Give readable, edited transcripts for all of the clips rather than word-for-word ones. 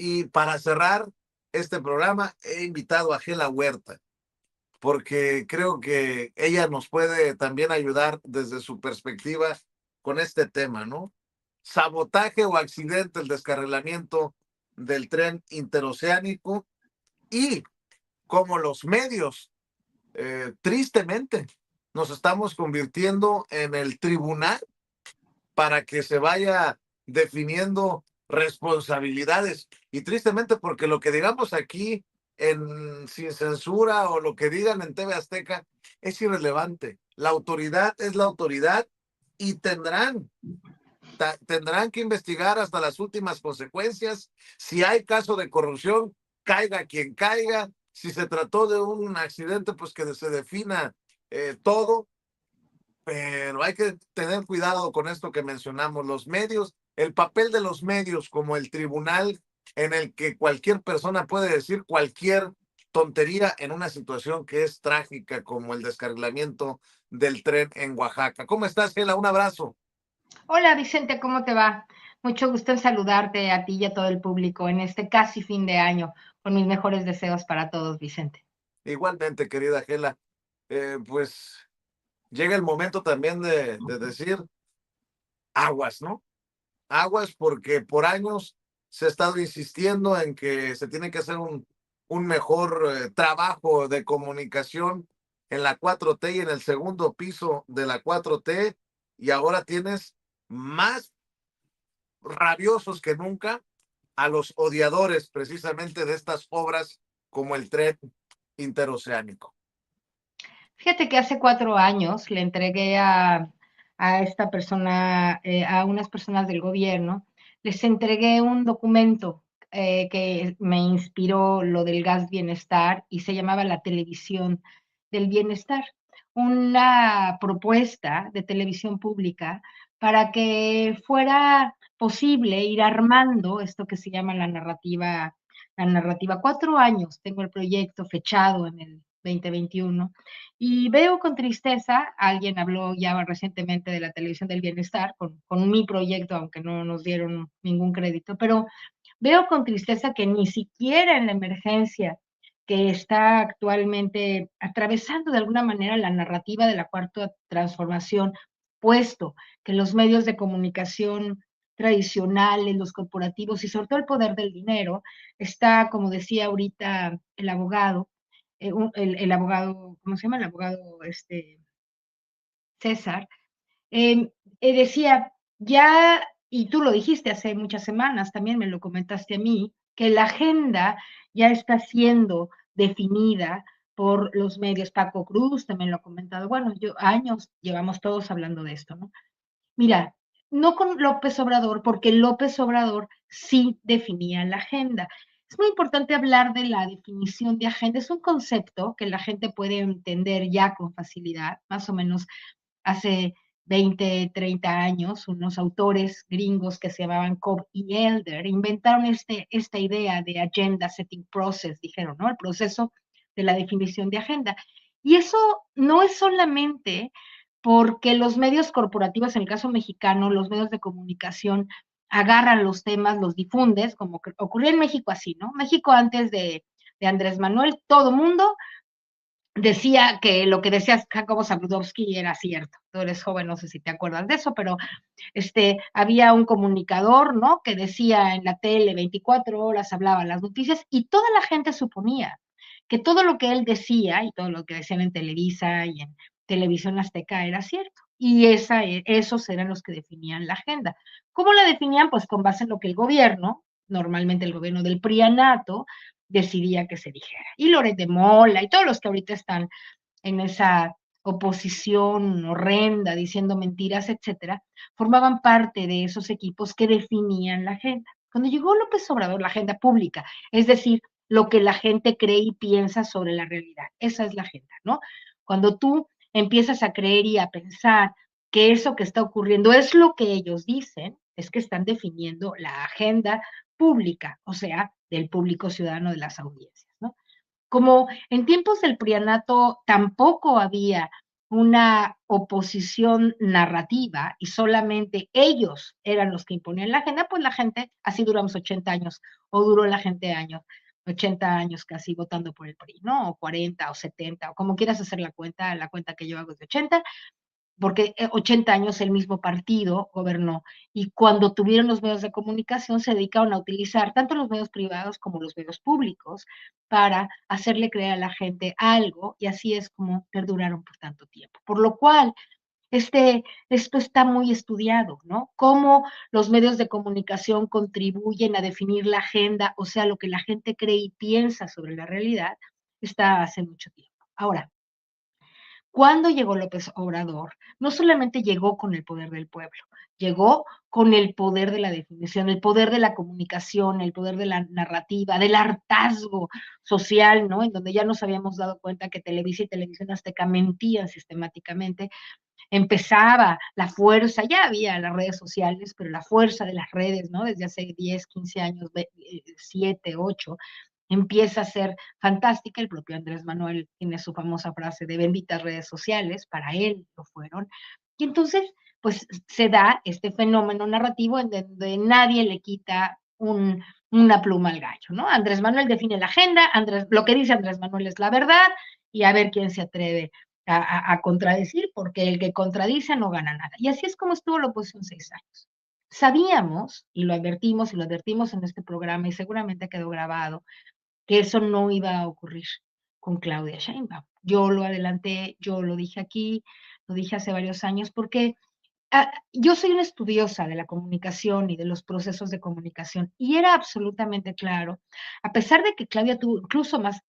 Y para cerrar este programa, he invitado a Gela Huerta, porque creo que ella nos puede también ayudar desde su perspectiva con este tema, ¿no? Sabotaje o accidente, el descarrilamiento del tren interoceánico y cómo los medios, tristemente, nos estamos convirtiendo en el tribunal para que se vaya definiendo responsabilidades. Y tristemente, porque lo que digamos aquí en Sin Censura o lo que digan en TV Azteca es irrelevante. La autoridad es la autoridad y tendrán que investigar hasta las últimas consecuencias. Si hay caso de corrupción, caiga quien caiga. Si se trató de un accidente, pues que se defina todo, pero hay que tener cuidado con esto que mencionamos, los medios, el papel de los medios como el tribunal en el que cualquier persona puede decir cualquier tontería en una situación que es trágica como el descarrilamiento del tren en Oaxaca. ¿Cómo estás, Gela? Un abrazo. Hola Vicente, ¿cómo te va? Mucho gusto en saludarte a ti y a todo el público en este casi fin de año, con mis mejores deseos para todos, Vicente. Igualmente, querida Gela, pues llega el momento también de decir aguas, ¿no? Aguas porque por años se ha estado insistiendo en que se tiene que hacer un mejor trabajo de comunicación en la 4T y en el segundo piso de la 4T, y ahora tienes más rabiosos que nunca a los odiadores precisamente de estas obras como el tren interoceánico. Fíjate que hace 4 años le entregué a esta persona, a unas personas del gobierno, les entregué un documento que me inspiró lo del gas bienestar y se llamaba la televisión del bienestar, una propuesta de televisión pública para que fuera posible ir armando esto que se llama la narrativa. 4 años tengo el proyecto fechado en el 2021 y veo con tristeza, alguien habló ya recientemente de la televisión del bienestar con mi proyecto, aunque no nos dieron ningún crédito, pero veo con tristeza que ni siquiera en la emergencia que está actualmente atravesando de alguna manera la narrativa de la cuarta transformación, puesto que los medios de comunicación tradicionales, los corporativos y sobre todo el poder del dinero, está, como decía ahorita el abogado, el abogado, ¿cómo se llama? El abogado César, eh, decía, ya, y tú lo dijiste hace muchas semanas, también me lo comentaste a mí, que la agenda ya está siendo definida por los medios. Paco Cruz también lo ha comentado. Bueno, años llevamos todos hablando de esto, ¿no? Mira, no con López Obrador, porque López Obrador sí definía la agenda. Es muy importante hablar de la definición de agenda. Es un concepto que la gente puede entender ya con facilidad, más o menos hace 20, 30 años, unos autores gringos que se llamaban Cobb y Elder inventaron esta idea de agenda setting process, dijeron, ¿no? El proceso de la definición de agenda. Y eso no es solamente porque los medios corporativos, en el caso mexicano, los medios de comunicación agarran los temas, los difundes, como ocurrió en México así, ¿no? México antes de Andrés Manuel, todo mundo decía que lo que decía Jacobo Zabludowski era cierto. Tú eres joven, no sé si te acuerdas de eso, pero había un comunicador, ¿no? Que decía en la tele 24 horas, hablaba las noticias y toda la gente suponía que todo lo que él decía y todo lo que decían en Televisa y en Televisión Azteca era cierto. Y esos eran los que definían la agenda. ¿Cómo la definían? Pues con base en lo que el gobierno, normalmente el gobierno del Prianato, decidía que se dijera. Y Loret de Mola y todos los que ahorita están en esa oposición horrenda, diciendo mentiras, etcétera, formaban parte de esos equipos que definían la agenda. Cuando llegó López Obrador, la agenda pública, es decir, lo que la gente cree y piensa sobre la realidad, esa es la agenda, ¿no? Cuando tú empiezas a creer y a pensar que eso que está ocurriendo es lo que ellos dicen, es que están definiendo la agenda pública, o sea, del público ciudadano de las audiencias, ¿no? Como en tiempos del prianato tampoco había una oposición narrativa y solamente ellos eran los que imponían la agenda, pues la gente, así duramos 80 años, o duró la gente años, 80 años casi votando por el PRI, ¿no? O 40 o 70, o como quieras hacer la cuenta que yo hago es de 80, porque 80 años el mismo partido gobernó y cuando tuvieron los medios de comunicación se dedicaron a utilizar tanto los medios privados como los medios públicos para hacerle creer a la gente algo y así es como perduraron por tanto tiempo. Por lo cual, esto está muy estudiado, ¿no? Cómo los medios de comunicación contribuyen a definir la agenda, o sea, lo que la gente cree y piensa sobre la realidad, está hace mucho tiempo. Ahora, cuando llegó López Obrador, no solamente llegó con el poder del pueblo, llegó con el poder de la definición, el poder de la comunicación, el poder de la narrativa, del hartazgo social, ¿no? En donde ya nos habíamos dado cuenta que Televisa y Televisión Azteca mentían sistemáticamente. Empezaba la fuerza, ya había las redes sociales, pero la fuerza de las redes, ¿no? Desde hace 10, 15 años, 7, 8, empieza a ser fantástica. El propio Andrés Manuel tiene su famosa frase de benditas redes sociales, para él lo fueron. Y entonces, pues se da este fenómeno narrativo en donde nadie le quita una pluma al gallo, ¿no? Andrés Manuel define la agenda, lo que dice Andrés Manuel es la verdad, y a ver quién se atreve a contradecir, porque el que contradice no gana nada. Y así es como estuvo la oposición 6 años. Sabíamos, y lo advertimos en este programa, y seguramente quedó grabado, que eso no iba a ocurrir con Claudia Sheinbaum. Yo lo adelanté, yo lo dije aquí, lo dije hace varios años, porque yo soy una estudiosa de la comunicación y de los procesos de comunicación, y era absolutamente claro, a pesar de que Claudia tuvo incluso más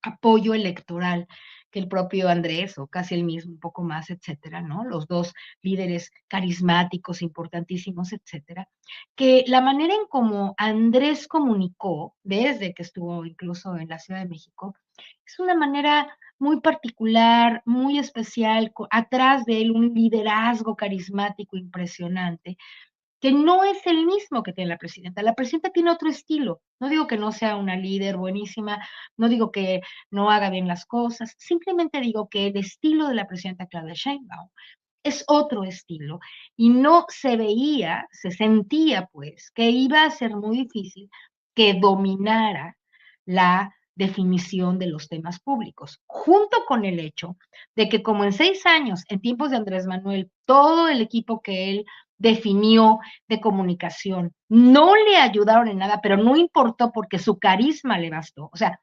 apoyo electoral que el propio Andrés, o casi el mismo, un poco más, etcétera, ¿no? Los dos líderes carismáticos, importantísimos, etcétera, que la manera en cómo Andrés comunicó, desde que estuvo incluso en la Ciudad de México, es una manera muy particular, muy especial, atrás de él un liderazgo carismático impresionante, que no es el mismo que tiene la presidenta. La presidenta tiene otro estilo. No digo que no sea una líder buenísima, no digo que no haga bien las cosas, simplemente digo que el estilo de la presidenta Claudia Sheinbaum es otro estilo y no se veía, se sentía pues que iba a ser muy difícil que dominara la definición de los temas públicos, junto con el hecho de que como en 6 años, en tiempos de Andrés Manuel, todo el equipo que él definió de comunicación no le ayudaron en nada, pero no importó porque su carisma le bastó. O sea,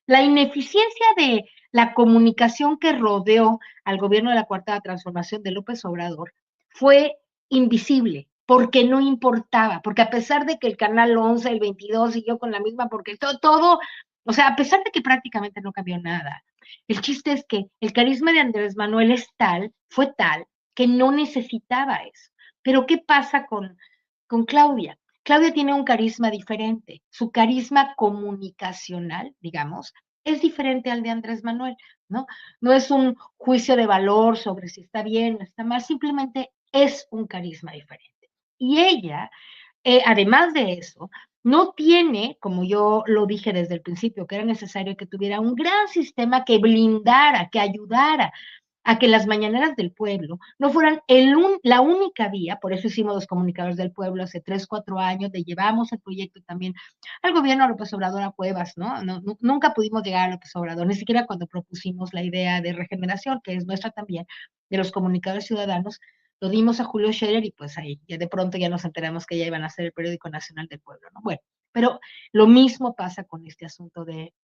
la ineficiencia de la comunicación que rodeó al gobierno de la Cuarta Transformación de López Obrador fue invisible, porque no importaba, porque a pesar de que el Canal 11, el 22 siguió con la misma, porque todo, o sea, a pesar de que prácticamente no cambió nada, el chiste es que el carisma de Andrés Manuel fue tal, que no necesitaba eso. Pero ¿qué pasa con Claudia? Claudia tiene un carisma diferente. Su carisma comunicacional, digamos, es diferente al de Andrés Manuel, ¿no? No es un juicio de valor sobre si está bien o está mal, simplemente es un carisma diferente. Y ella, además de eso, no tiene, como yo lo dije desde el principio, que era necesario que tuviera un gran sistema que blindara, que ayudara a que las mañaneras del pueblo no fueran la única vía, por eso hicimos los comunicadores del pueblo hace 3, 4 años, de llevamos el proyecto también al gobierno de López Obrador a Cuevas, ¿no? Nunca pudimos llegar a López Obrador, ni siquiera cuando propusimos la idea de regeneración, que es nuestra también, de los comunicadores ciudadanos, lo dimos a Julio Scherer y pues ahí ya de pronto ya nos enteramos que ya iban a ser el periódico nacional del pueblo, ¿no? Bueno, pero lo mismo pasa con este asunto de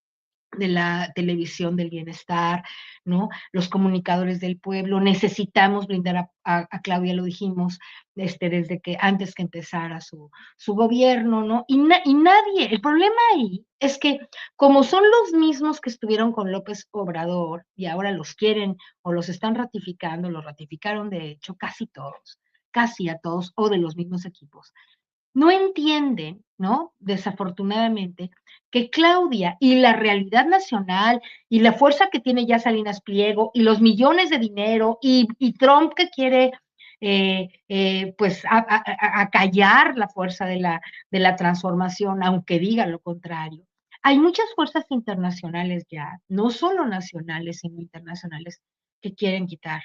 la televisión del bienestar, ¿no? Los comunicadores del pueblo, necesitamos brindar a Claudia, lo dijimos, desde que antes que empezara su gobierno, ¿no? Y nadie, el problema ahí es que como son los mismos que estuvieron con López Obrador y ahora los quieren o los están ratificando, los ratificaron de hecho casi a todos o de los mismos equipos, no entienden, ¿no? Desafortunadamente, que Claudia y la realidad nacional y la fuerza que tiene ya Salinas Pliego y los millones de dinero y Trump que quiere pues acallar la fuerza de la transformación, aunque diga lo contrario. Hay muchas fuerzas internacionales ya, no solo nacionales, sino internacionales, que quieren quitar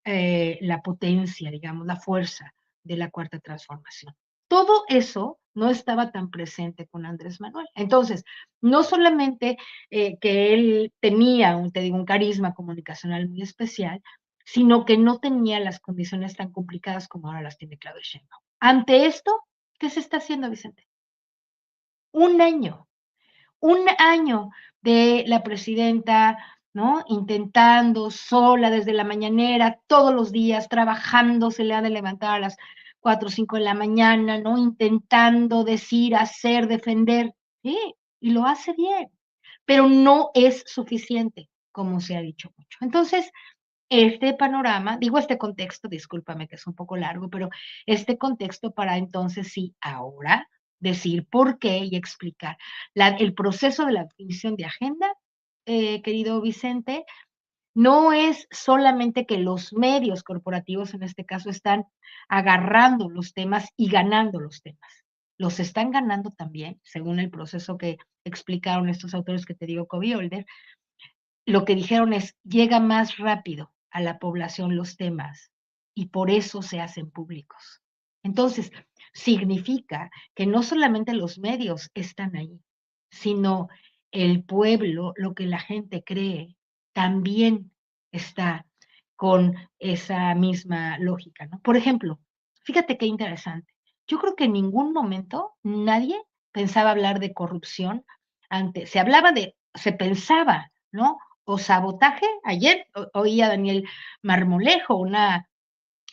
la potencia, digamos, la fuerza de la cuarta transformación. Todo eso no estaba tan presente con Andrés Manuel. Entonces, no solamente que él tenía, te digo, un carisma comunicacional muy especial, sino que no tenía las condiciones tan complicadas como ahora las tiene Claudia Sheinbaum. Ante esto, ¿qué se está haciendo, Vicente? Un año un año de la presidenta, ¿no? Intentando sola desde la mañanera, todos los días, trabajando, se le ha de levantar a las 4 o 5 de la mañana, ¿no? Intentando decir, hacer, defender, sí, y lo hace bien, pero no es suficiente, como se ha dicho mucho. Entonces, este panorama, digo este contexto, discúlpame que es un poco largo, pero este contexto para entonces sí, ahora decir por qué y explicar. El proceso de la definición de agenda, querido Vicente, no es solamente que los medios corporativos en este caso están agarrando los temas y ganando los temas. Los están ganando también, según el proceso que explicaron estos autores que te digo, Covey Older, lo que dijeron es, llega más rápido a la población los temas y por eso se hacen públicos. Entonces, significa que no solamente los medios están ahí, sino el pueblo, lo que la gente cree, también está con esa misma lógica, ¿no? Por ejemplo, fíjate qué interesante. Yo creo que en ningún momento nadie pensaba hablar de corrupción antes. Se pensaba, ¿no? O sabotaje. Ayer oí a Daniel Marmolejo, una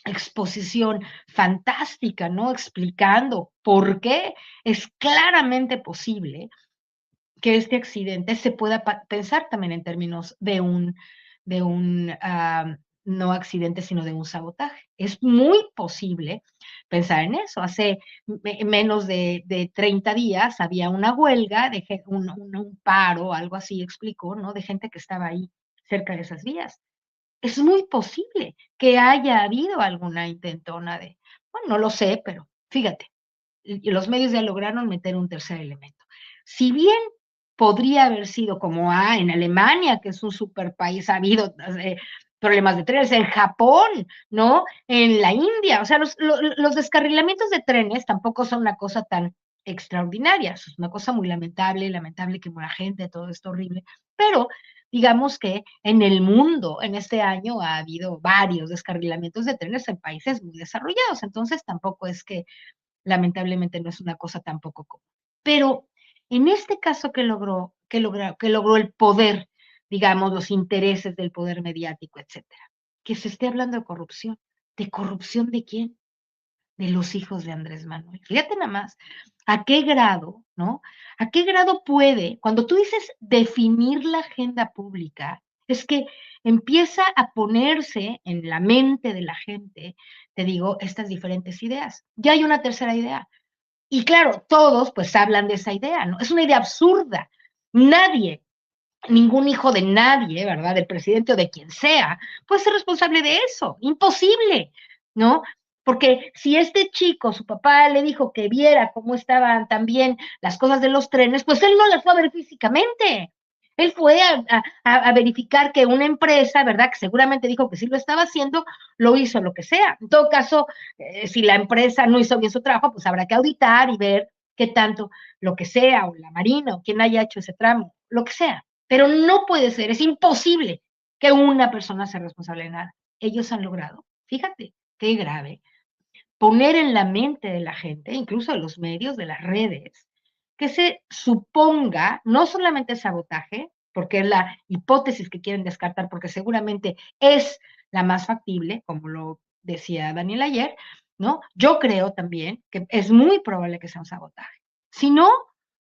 exposición fantástica, ¿no? Explicando por qué es claramente posible que este accidente se pueda pensar también en términos de un no accidente, sino de un sabotaje. Es muy posible pensar en eso. Hace menos de 30 días había una huelga, un paro, algo así explicó, ¿no? De gente que estaba ahí cerca de esas vías. Es muy posible que haya habido alguna intentona de, bueno, no lo sé, pero fíjate, y los medios ya lograron meter un tercer elemento. Si bien podría haber sido como en Alemania, que es un super país, ha habido problemas de trenes, en Japón, ¿no? En la India, o sea, los descarrilamientos de trenes tampoco son una cosa tan extraordinaria, es una cosa muy lamentable, lamentable que muera gente, todo esto horrible, pero digamos que en el mundo, en este año, ha habido varios descarrilamientos de trenes en países muy desarrollados, entonces tampoco es que lamentablemente no es una cosa tampoco común. Pero en este caso que logró el poder, digamos, los intereses del poder mediático, etcétera, que se esté hablando de corrupción de quién? De los hijos de Andrés Manuel. Fíjate nada más, a qué grado, ¿no? ¿A qué grado puede, cuando tú dices definir la agenda pública, es que empieza a ponerse en la mente de la gente, te digo, estas diferentes ideas. Ya hay una tercera idea. Y claro, todos pues hablan de esa idea, ¿no? Es una idea absurda. Nadie, ningún hijo de nadie, ¿verdad? Del presidente o de quien sea, puede ser responsable de eso. Imposible, ¿no? Porque si este chico, su papá le dijo que viera cómo estaban también las cosas de los trenes, pues él no las fue a ver físicamente. Él fue a verificar que una empresa, ¿verdad? Que seguramente dijo que sí lo estaba haciendo, lo hizo lo que sea. En todo caso, si la empresa no hizo bien su trabajo, pues habrá que auditar y ver qué tanto, lo que sea, o la Marina, o quien haya hecho ese tramo, lo que sea. Pero no puede ser, es imposible que una persona sea responsable de nada. Ellos han logrado, fíjate, qué grave, poner en la mente de la gente, incluso de los medios, de las redes, que se suponga no solamente sabotaje, porque es la hipótesis que quieren descartar, porque seguramente es la más factible, como lo decía Daniel ayer, ¿no? Yo creo también que es muy probable que sea un sabotaje. Si no,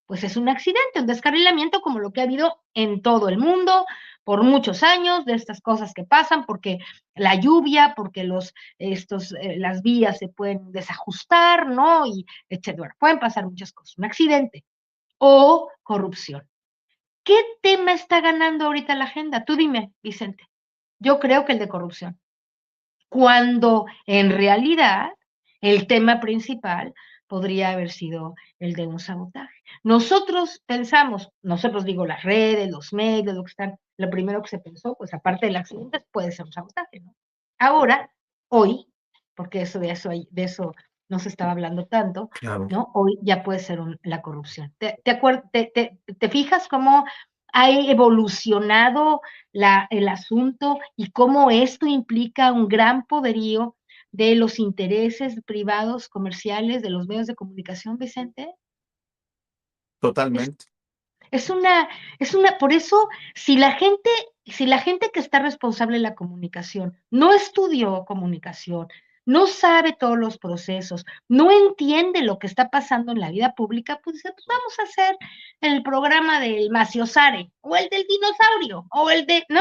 pues es un accidente, un descarrilamiento como lo que ha habido en todo el mundo por muchos años, de estas cosas que pasan, porque la lluvia, porque las vías se pueden desajustar, ¿no? Y etcétera. Pueden pasar muchas cosas. Un accidente o corrupción. ¿Qué tema está ganando ahorita la agenda? Tú dime, Vicente. Yo creo que el de corrupción. Cuando en realidad el tema principal podría haber sido el de un sabotaje. Nosotros pensamos, nosotros digo las redes, los medios, lo que están, lo primero que se pensó, pues aparte del accidente, puede ser un sabotaje, ¿no? Ahora, hoy, porque de eso no se estaba hablando tanto, Claro. ¿no? Hoy ya puede ser la corrupción. ¿Te fijas cómo ha evolucionado el asunto y cómo esto implica un gran poderío de los intereses privados comerciales de los medios de comunicación, Vicente? Es, Totalmente. es una, por eso, si la gente que está responsable de la comunicación no estudió comunicación, no sabe todos los procesos, no entiende lo que está pasando en la vida pública, pues dice, pues vamos a hacer el programa del Maciosare, o el del dinosaurio, o el de, ¿no?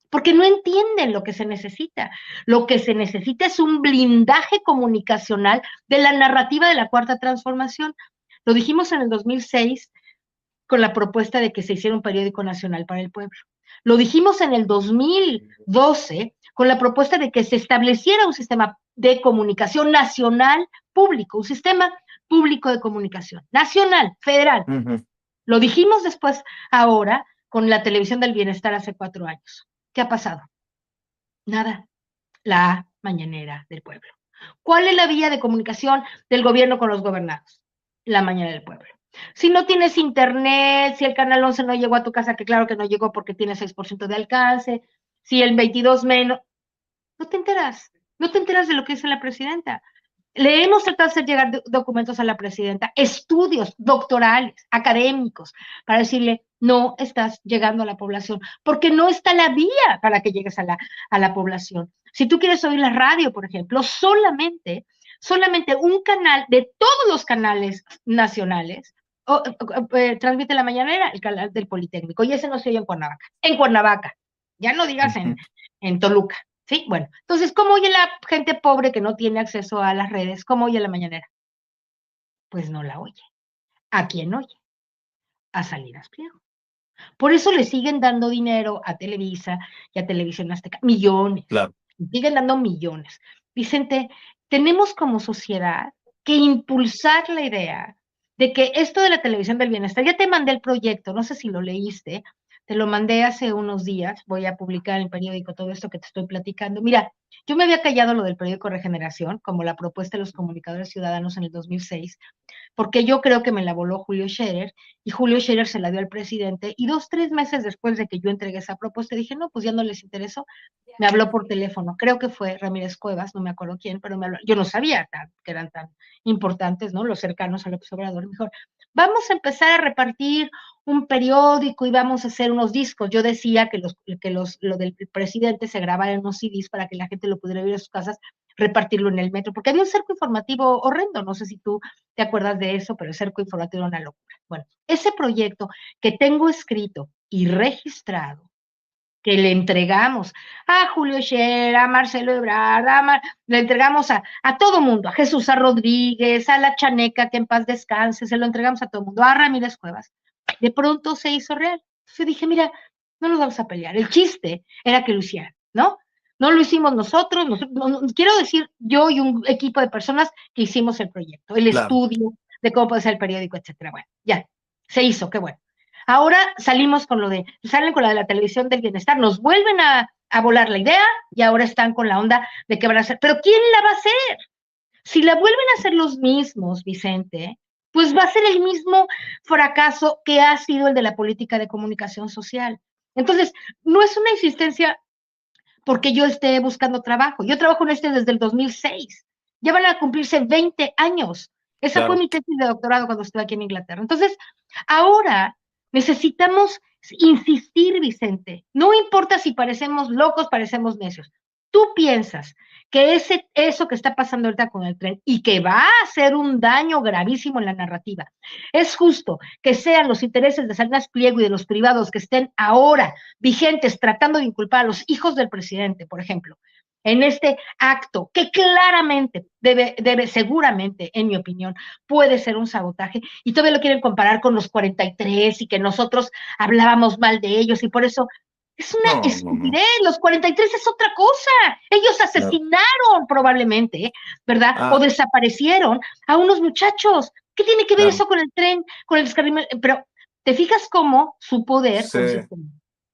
Porque no entienden lo que se necesita. Lo que se necesita es un blindaje comunicacional de la narrativa de la Cuarta Transformación. Lo dijimos en el 2006 con la propuesta de que se hiciera un periódico nacional para el pueblo. Lo dijimos en el 2012 con la propuesta de que se estableciera un sistema de comunicación nacional público, un sistema público de comunicación nacional, federal. Ujú. Lo dijimos después, ahora, con la televisión del bienestar hace 4 años. ¿Qué ha pasado? Nada. La mañanera del pueblo. ¿Cuál es la vía de comunicación del gobierno con los gobernados? La mañanera del pueblo. Si no tienes internet, si el canal 11 no llegó a tu casa, que claro que no llegó porque tiene 6% de alcance, si el 22 menos, no te enteras, no te enteras de lo que dice la presidenta. Le hemos tratado de hacer llegar documentos a la presidenta, estudios doctorales, académicos, para decirle, no estás llegando a la población, porque no está la vía para que llegues a la población. Si tú quieres oír la radio, por ejemplo, solamente un canal de todos los canales nacionales transmite la mañanera, el canal del Politécnico, y ese no se oye en Cuernavaca, ya no digas Ujú. en Toluca. Sí, bueno, entonces, ¿cómo oye la gente pobre que no tiene acceso a las redes? ¿Cómo oye la mañanera? Pues no la oye. ¿A quién oye? A Salinas Pliego. Por eso le siguen dando dinero a Televisa y a Televisión Azteca, millones, Claro. siguen dando millones. Vicente, tenemos como sociedad que impulsar la idea de que esto de la televisión del bienestar, ya te mandé el proyecto, no sé si lo leíste, te lo mandé hace unos días, voy a publicar en el periódico todo esto que te estoy platicando. Mira, yo me había callado lo del periódico Regeneración, como la propuesta de los comunicadores ciudadanos en el 2006, porque yo creo que me la voló Julio Scherer, y Julio Scherer se la dio al presidente, y 2, 3 meses después de que yo entregué esa propuesta, dije, no, pues ya no les interesó, me habló por teléfono, creo que fue Ramírez Cuevas, no me acuerdo quién, pero me habló, yo no sabía que eran tan importantes, ¿no? Los cercanos a López Obrador, mejor, vamos a empezar a repartir un periódico y vamos a hacer unos discos. Yo decía que lo del presidente se grabara en unos CDs para que la gente lo pudiera ver a sus casas, repartirlo en el metro, porque había un cerco informativo horrendo, no sé si tú te acuerdas de eso, pero el cerco informativo era una locura. Bueno, ese proyecto que tengo escrito y registrado, que le entregamos a Julio Scherer, a Marcelo Ebrard, le entregamos a todo mundo, a Jesús A. Rodríguez, a la Chaneca, que en paz descanse, se lo entregamos a todo mundo, a Ramírez Cuevas. De pronto se hizo real. Yo dije, mira, no nos vamos a pelear. El chiste era que lo hicieran, ¿no? No lo hicimos nosotros, quiero decir, yo y un equipo de personas que hicimos el proyecto, el Claro. estudio de cómo puede ser el periódico, etcétera. Bueno, ya, se hizo, qué bueno. Ahora salimos con salen con la de la televisión del bienestar, nos vuelven a volar la idea y ahora están con la onda de que van a hacer. Pero ¿quién la va a hacer? Si la vuelven a hacer los mismos, Vicente, pues va a ser el mismo fracaso que ha sido el de la política de comunicación social. Entonces, no es una insistencia porque yo esté buscando trabajo. Yo trabajo en desde el 2006. Ya van a cumplirse 20 años. Esa fue Claro. mi tesis de doctorado cuando estuve aquí en Inglaterra. Entonces, ahora necesitamos insistir, Vicente. No importa si parecemos locos, parecemos necios. Tú piensas que eso que está pasando ahorita con el tren y que va a hacer un daño gravísimo en la narrativa, es justo que sean los intereses de Salinas Pliego y de los privados que estén ahora vigentes tratando de inculpar a los hijos del presidente, por ejemplo, en este acto que claramente seguramente, en mi opinión, puede ser un sabotaje, y todavía lo quieren comparar con los 43 y que nosotros hablábamos mal de ellos, y por eso Es una No, no, no. estupidez, los 43 es otra cosa. Ellos No. asesinaron probablemente, ¿verdad? O Ah, desaparecieron a unos muchachos. ¿Qué tiene que ver claro. eso con el tren, con el descarrilamiento? Pero te fijas cómo su poder Sí, consiste,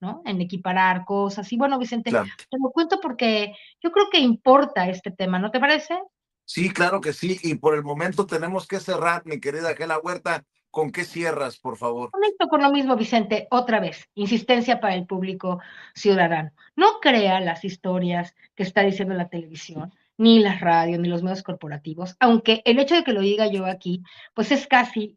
¿no? En equiparar cosas. Y bueno, Vicente, claro. te lo cuento porque yo creo que importa este tema, ¿no te parece? Sí, claro que sí. Y por el momento tenemos que cerrar, mi querida Gela Huerta. ¿Con qué cierras, por favor? Conecto con lo mismo, Vicente, otra vez, insistencia para el público ciudadano. No crea las historias que está diciendo la televisión, ni las radios, ni los medios corporativos, aunque el hecho de que lo diga yo aquí, pues es casi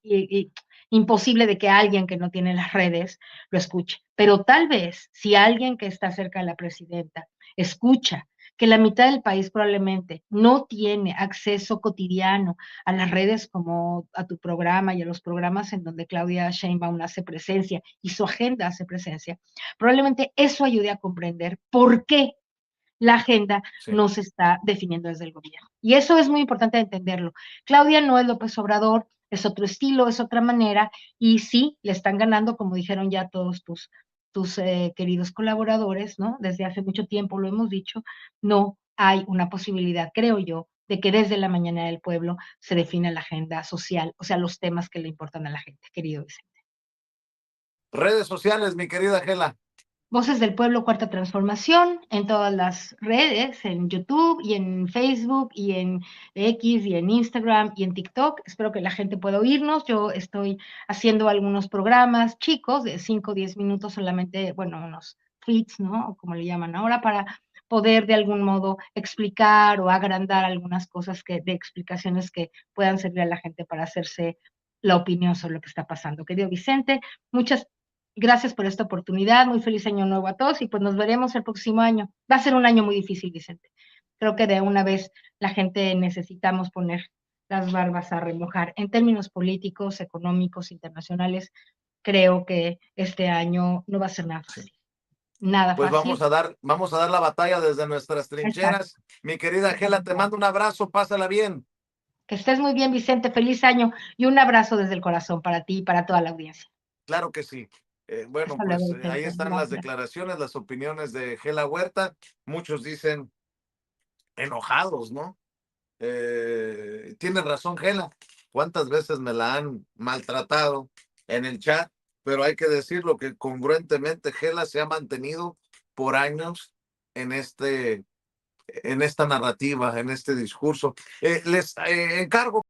imposible de que alguien que no tiene las redes lo escuche. Pero tal vez si alguien que está cerca de la presidenta escucha que la mitad del país probablemente no tiene acceso cotidiano a las redes como a tu programa y a los programas en donde Claudia Sheinbaum hace presencia y su agenda hace presencia, probablemente eso ayude a comprender por qué la agenda Sí. no se está definiendo desde el gobierno. Y eso es muy importante entenderlo. Claudia no es López Obrador, es otro estilo, es otra manera, y sí, le están ganando, como dijeron ya todos tus queridos colaboradores, ¿no? Desde hace mucho tiempo lo hemos dicho, no hay una posibilidad, creo yo, de que desde la mañana del pueblo se defina la agenda social, o sea, los temas que le importan a la gente, querido Vicente. Redes sociales, mi querida Gela. Voces del Pueblo, Cuarta Transformación, en todas las redes, en YouTube y en Facebook y en X y en Instagram y en TikTok. Espero que la gente pueda oírnos. Yo estoy haciendo algunos programas chicos de 5 o 10 minutos solamente, bueno, unos tweets, ¿no? O como le llaman ahora, para poder de algún modo explicar o agrandar algunas cosas de explicaciones que puedan servir a la gente para hacerse la opinión sobre lo que está pasando. Querido Vicente, muchas gracias por esta oportunidad, muy feliz año nuevo a todos y pues nos veremos el próximo año. Va a ser un año muy difícil, Vicente. Creo que de una vez la gente necesitamos poner las barbas a remojar. En términos políticos, económicos, internacionales, creo que este año no va a ser nada Sí. fácil. Nada Pues fácil. vamos a dar la batalla desde nuestras Exacto. trincheras. Mi querida Gela, te mando un abrazo, pásala bien. Que estés muy bien, Vicente. Feliz año y un abrazo desde el corazón para ti y para toda la audiencia. Claro que sí. Bueno, Hasta luego, pues ahí Vicente. están las Gracias. declaraciones, las opiniones de Gela Huerta. Muchos dicen enojados, ¿no? Tiene razón, Gela. ¿Cuántas veces me la han maltratado en el chat? Pero hay que decirlo que congruentemente Gela se ha mantenido por años en en esta narrativa, en este discurso. Les encargo